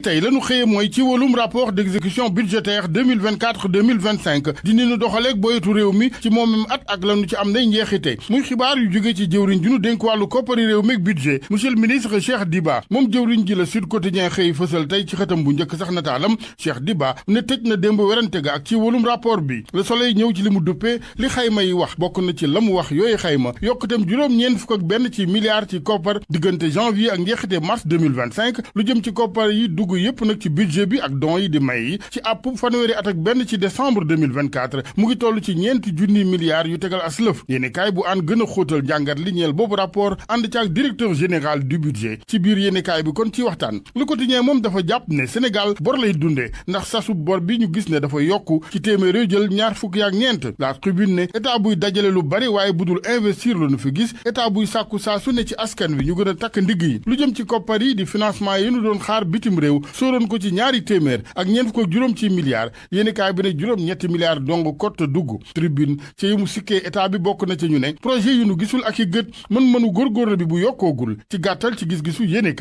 tey lañu xëye mooy ci wàllum rapport d'exécution budgétaire 2024-2025 di ni nu doxaleeg boyetu réew mi ci moomam at ak lañu ci am nay njeexite muy xibaar yu jóge ci jëwriñ ji nu dénk wàllu koppari réew mi ak budget monsieur le ministre Cheikh Diba moom jëwriñ ji la Sud Quotidien xëy fësal tey ci xëtam bu njëkk sax nataalam Cheikh Diba ne tëj na démb werante ga ak ci wàllum rapport bi Le Soleil ñëw ci li mu duppee li xayma yi wax bokk na ci la mu wax yooyu xayma yokkutem juróom-ñeent fukk ak benn ci milliards ci koppar diggante janvier ak njeexite mars 2025 lu jëm ci koppar yi dugg yépp nag ci budget bi ak don yi di may yi ci àpp fanweeri at ak benn ci décembre 2024 mu ngi toll ci ñeenti junni milliards yu tegal aslëf yéeni kaay bu aan gën a xóotal njàngat li ñeel boobu rapport ànd ci ak directeur général du budget ci biir yéeni kaay bi kon ci waxtaan Le Quotidien moom dafa jàpp ne Sénégal bor lay dundee ndax sasu bor bi ñu gis ne dafa yokku ci téeméer jël ñaar fukki ak ñeent La Tribune ne état buy dajale lu bari waaye budul investir lu nu fi gis état buy sàkku saa su ne ci askan wi ñu gën a takk ndigg yi lu jëm ci koppar yi di financement yi ñu doon xaar bitim réew sóoroon ko ci ñaari téeméer ak ñeent fukk ak juróom ci milliards yéeni kaay bi ne juróom-ñetti milliards dong kott dugg Tribune ci yi mu sikkee état bi bokk na ci ñu ne projet yu nu gisul ak i gët mën-mënu góorgóorlu bi bu yokkoogul ci gàttal ci gis-gisu yéeni kaay